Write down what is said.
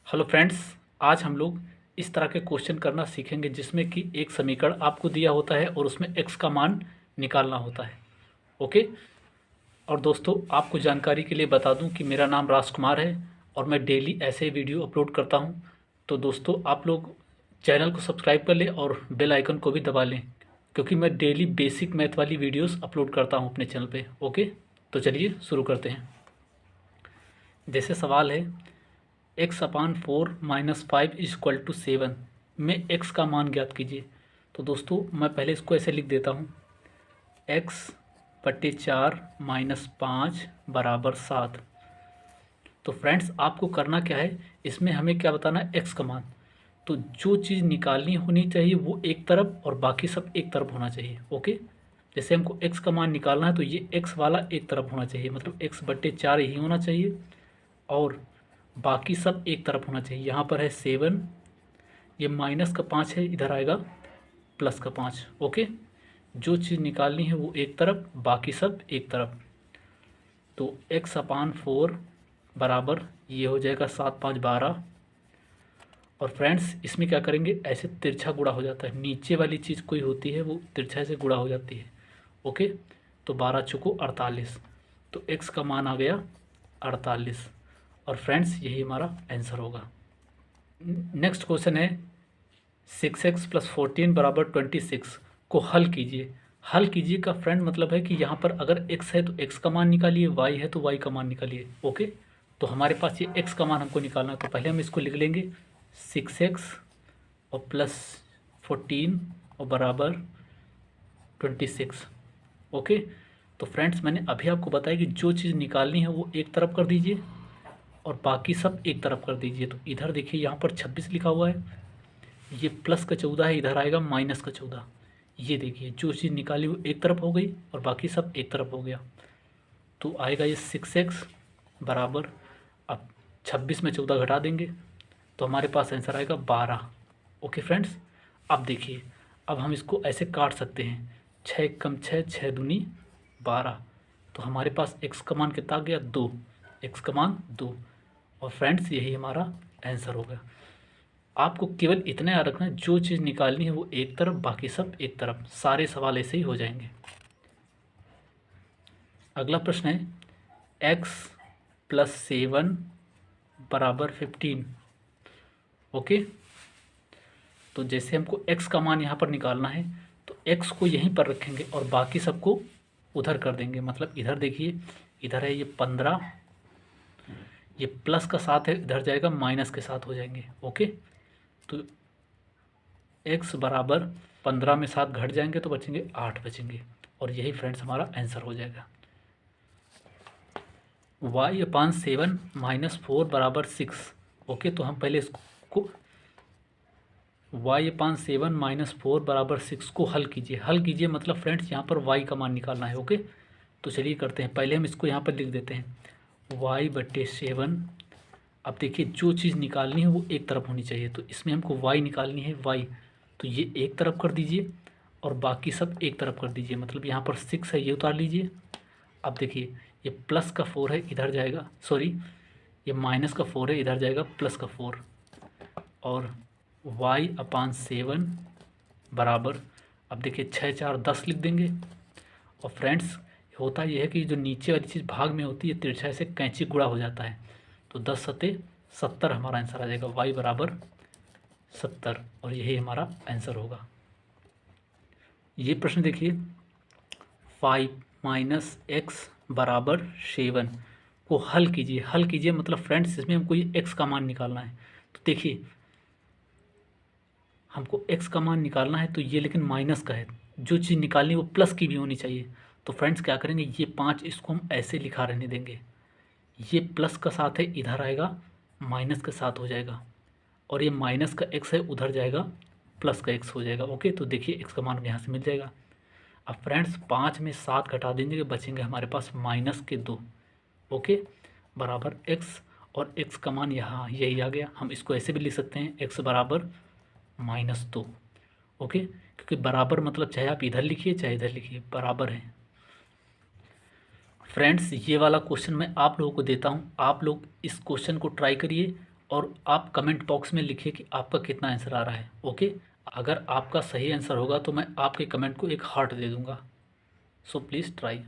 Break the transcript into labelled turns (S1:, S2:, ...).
S1: Hello friends, आज हम लोग इस तरह के क्वेश्चन करना सीखेंगे जिसमें कि एक समीकरण आपको दिया होता है और उसमें x का मान निकालना होता है। ओके। और दोस्तों, आपको जानकारी के लिए बता दूं कि मेरा नाम राजकुमार है और मैं डेली ऐसे वीडियो अपलोड करता हूं। तो दोस्तों, आप लोग चैनल को सब्सक्राइब कर लें और बेल आइकन को भी दबा लें, क्योंकि मैं डेली बेसिक मैथ वाली वीडियोस अपलोड करता हूं अपने चैनल पे। ओके, तो चलिए शुरू करते हैं। जैसे सवाल है, x/4 - 5 = 7 में x का मान ज्ञात कीजिए। तो दोस्तों, मैं पहले इसको ऐसे लिख देता हूँ, x/4 - 5 = 7। तो फ्रेंड्स, आपको करना क्या है, इसमें हमें क्या बताना है, x का मान। तो जो चीज़ निकालनी होनी चाहिए वो एक तरफ और बाकी सब एक तरफ होना चाहिए। ओके। जैसे हमको x का मान निकालना है तो ये x वाला एक तरफ होना चाहिए, मतलब x/4 यही होना चाहिए और बाकी सब एक तरफ होना चाहिए। यहाँ पर है 7, ये -5 है, इधर आएगा +5। ओके। जो चीज़ निकालनी है वो एक तरफ, बाकी सब एक तरफ। तो x/4 बराबर ये हो जाएगा 7 5 12। और फ्रेंड्स, इसमें क्या करेंगे, ऐसे तिरछा गुणा हो जाता है, नीचे वाली चीज़ कोई होती है वो तिरछा से गुणा हो जाती है। ओके। तो 12 चौको 48, तो x का मान आ गया 48। और फ्रेंड्स, यही हमारा आंसर होगा। नेक्स्ट क्वेश्चन है, 6x + 14 = 26 को हल कीजिए। हल कीजिए का फ्रेंड मतलब है कि यहाँ पर अगर x है तो x का मान निकालिए, y है तो y का मान निकालिए। ओके। तो हमारे पास ये x का मान हमको निकालना है, तो पहले हम इसको लिख लेंगे 6x और +14 और बराबर 26। ओके। तो फ्रेंड्स, मैंने अभी आपको बताया कि जो चीज़ निकालनी है वो एक तरफ कर दीजिए और बाकी सब एक तरफ कर दीजिए। तो इधर देखिए, यहाँ पर 26 लिखा हुआ है, ये +14 है, इधर आएगा -14। ये देखिए, जो चीज़ निकाली वो एक तरफ हो गई और बाकी सब एक तरफ हो गया। तो आएगा ये 6x बराबर, अब 26 में 14 घटा देंगे तो हमारे पास आंसर आएगा 12। ओके फ्रेंड्स, अब देखिए, अब हम इसको ऐसे काट सकते हैं, 6 कम 6, 6 दूनी 12। तो हमारे पास x का मान कितना आ गया, 2। x का मान 2। और फ्रेंड्स, यही हमारा आंसर होगा। आपको केवल इतना याद रखना है, जो चीज़ निकालनी है वो एक तरफ, बाकी सब एक तरफ। सारे सवाल ऐसे ही हो जाएंगे। अगला प्रश्न है, x + 7 = 15। ओके। तो जैसे हमको x का मान यहाँ पर निकालना है तो x को यहीं पर रखेंगे और बाकी सबको उधर कर देंगे। मतलब इधर देखिए, इधर है ये 15, ये प्लस का साथ है, इधर जाएगा माइनस के साथ हो जाएंगे। ओके। तो x बराबर 15 में 7 घट जाएंगे तो बचेंगे 8 बचेंगे। और यही फ्रेंड्स हमारा आंसर हो जाएगा। y/7 - 4 = 6। ओके। तो हम पहले इसको y/7 - 4 = 6 को हल कीजिए। हल कीजिए मतलब फ्रेंड्स, यहाँ पर y का मान निकालना है। ओके। तो चलिए करते हैं, पहले हम इसको यहाँ पर लिख देते हैं, y/7। अब देखिए, जो चीज़ निकालनी है वो एक तरफ होनी चाहिए, तो इसमें हमको y निकालनी है, y। तो ये एक तरफ कर दीजिए और बाकी सब एक तरफ कर दीजिए। मतलब यहाँ पर 6 है, ये उतार लीजिए। अब देखिए, ये +4 है, इधर जाएगा, सॉरी, ये -4 है, इधर जाएगा +4। और y/7 बराबर, अब देखिए 6 4 10 लिख देंगे। और फ्रेंड्स, होता यह है कि जो नीचे वाली चीज़ भाग में होती है, तिरछा से कैंची गुणा हो जाता है। तो 10 सते 70 हमारा आंसर आ जाएगा, y बराबर 70। और यही हमारा आंसर होगा। ये प्रश्न देखिए, 5 - x बराबर 7 को हल कीजिए। हल कीजिए मतलब फ्रेंड्स, इसमें हमको ये x का मान निकालना है। तो देखिए, हमको x का मान निकालना है तो ये लेकिन माइनस का है, जो चीज़ निकालनी है वो प्लस की भी होनी चाहिए। तो फ्रेंड्स, क्या करेंगे, ये 5 इसको हम ऐसे लिखा रहने देंगे, ये प्लस का साथ है, इधर आएगा माइनस के साथ हो जाएगा। और ये माइनस का x है, उधर जाएगा प्लस का x हो जाएगा। ओके। तो देखिए, x का मान यहाँ से मिल जाएगा। अब फ्रेंड्स, 5 में 7 घटा देंगे, बचेंगे हमारे पास -2। ओके। बराबर x, और x का मान यहाँ यही आ गया। हम इसको ऐसे भी लिख सकते हैं, x बराबर -2। ओके। क्योंकि बराबर मतलब चाहे आप इधर लिखिए चाहे इधर लिखिए, बराबर है। फ्रेंड्स, ये वाला क्वेश्चन मैं आप लोगों को देता हूँ, आप लोग इस क्वेश्चन को ट्राई करिए और आप कमेंट बॉक्स में लिखिए कि आपका कितना आंसर आ रहा है। ओके, अगर आपका सही आंसर होगा तो मैं आपके कमेंट को एक हार्ट दे दूँगा। So please try.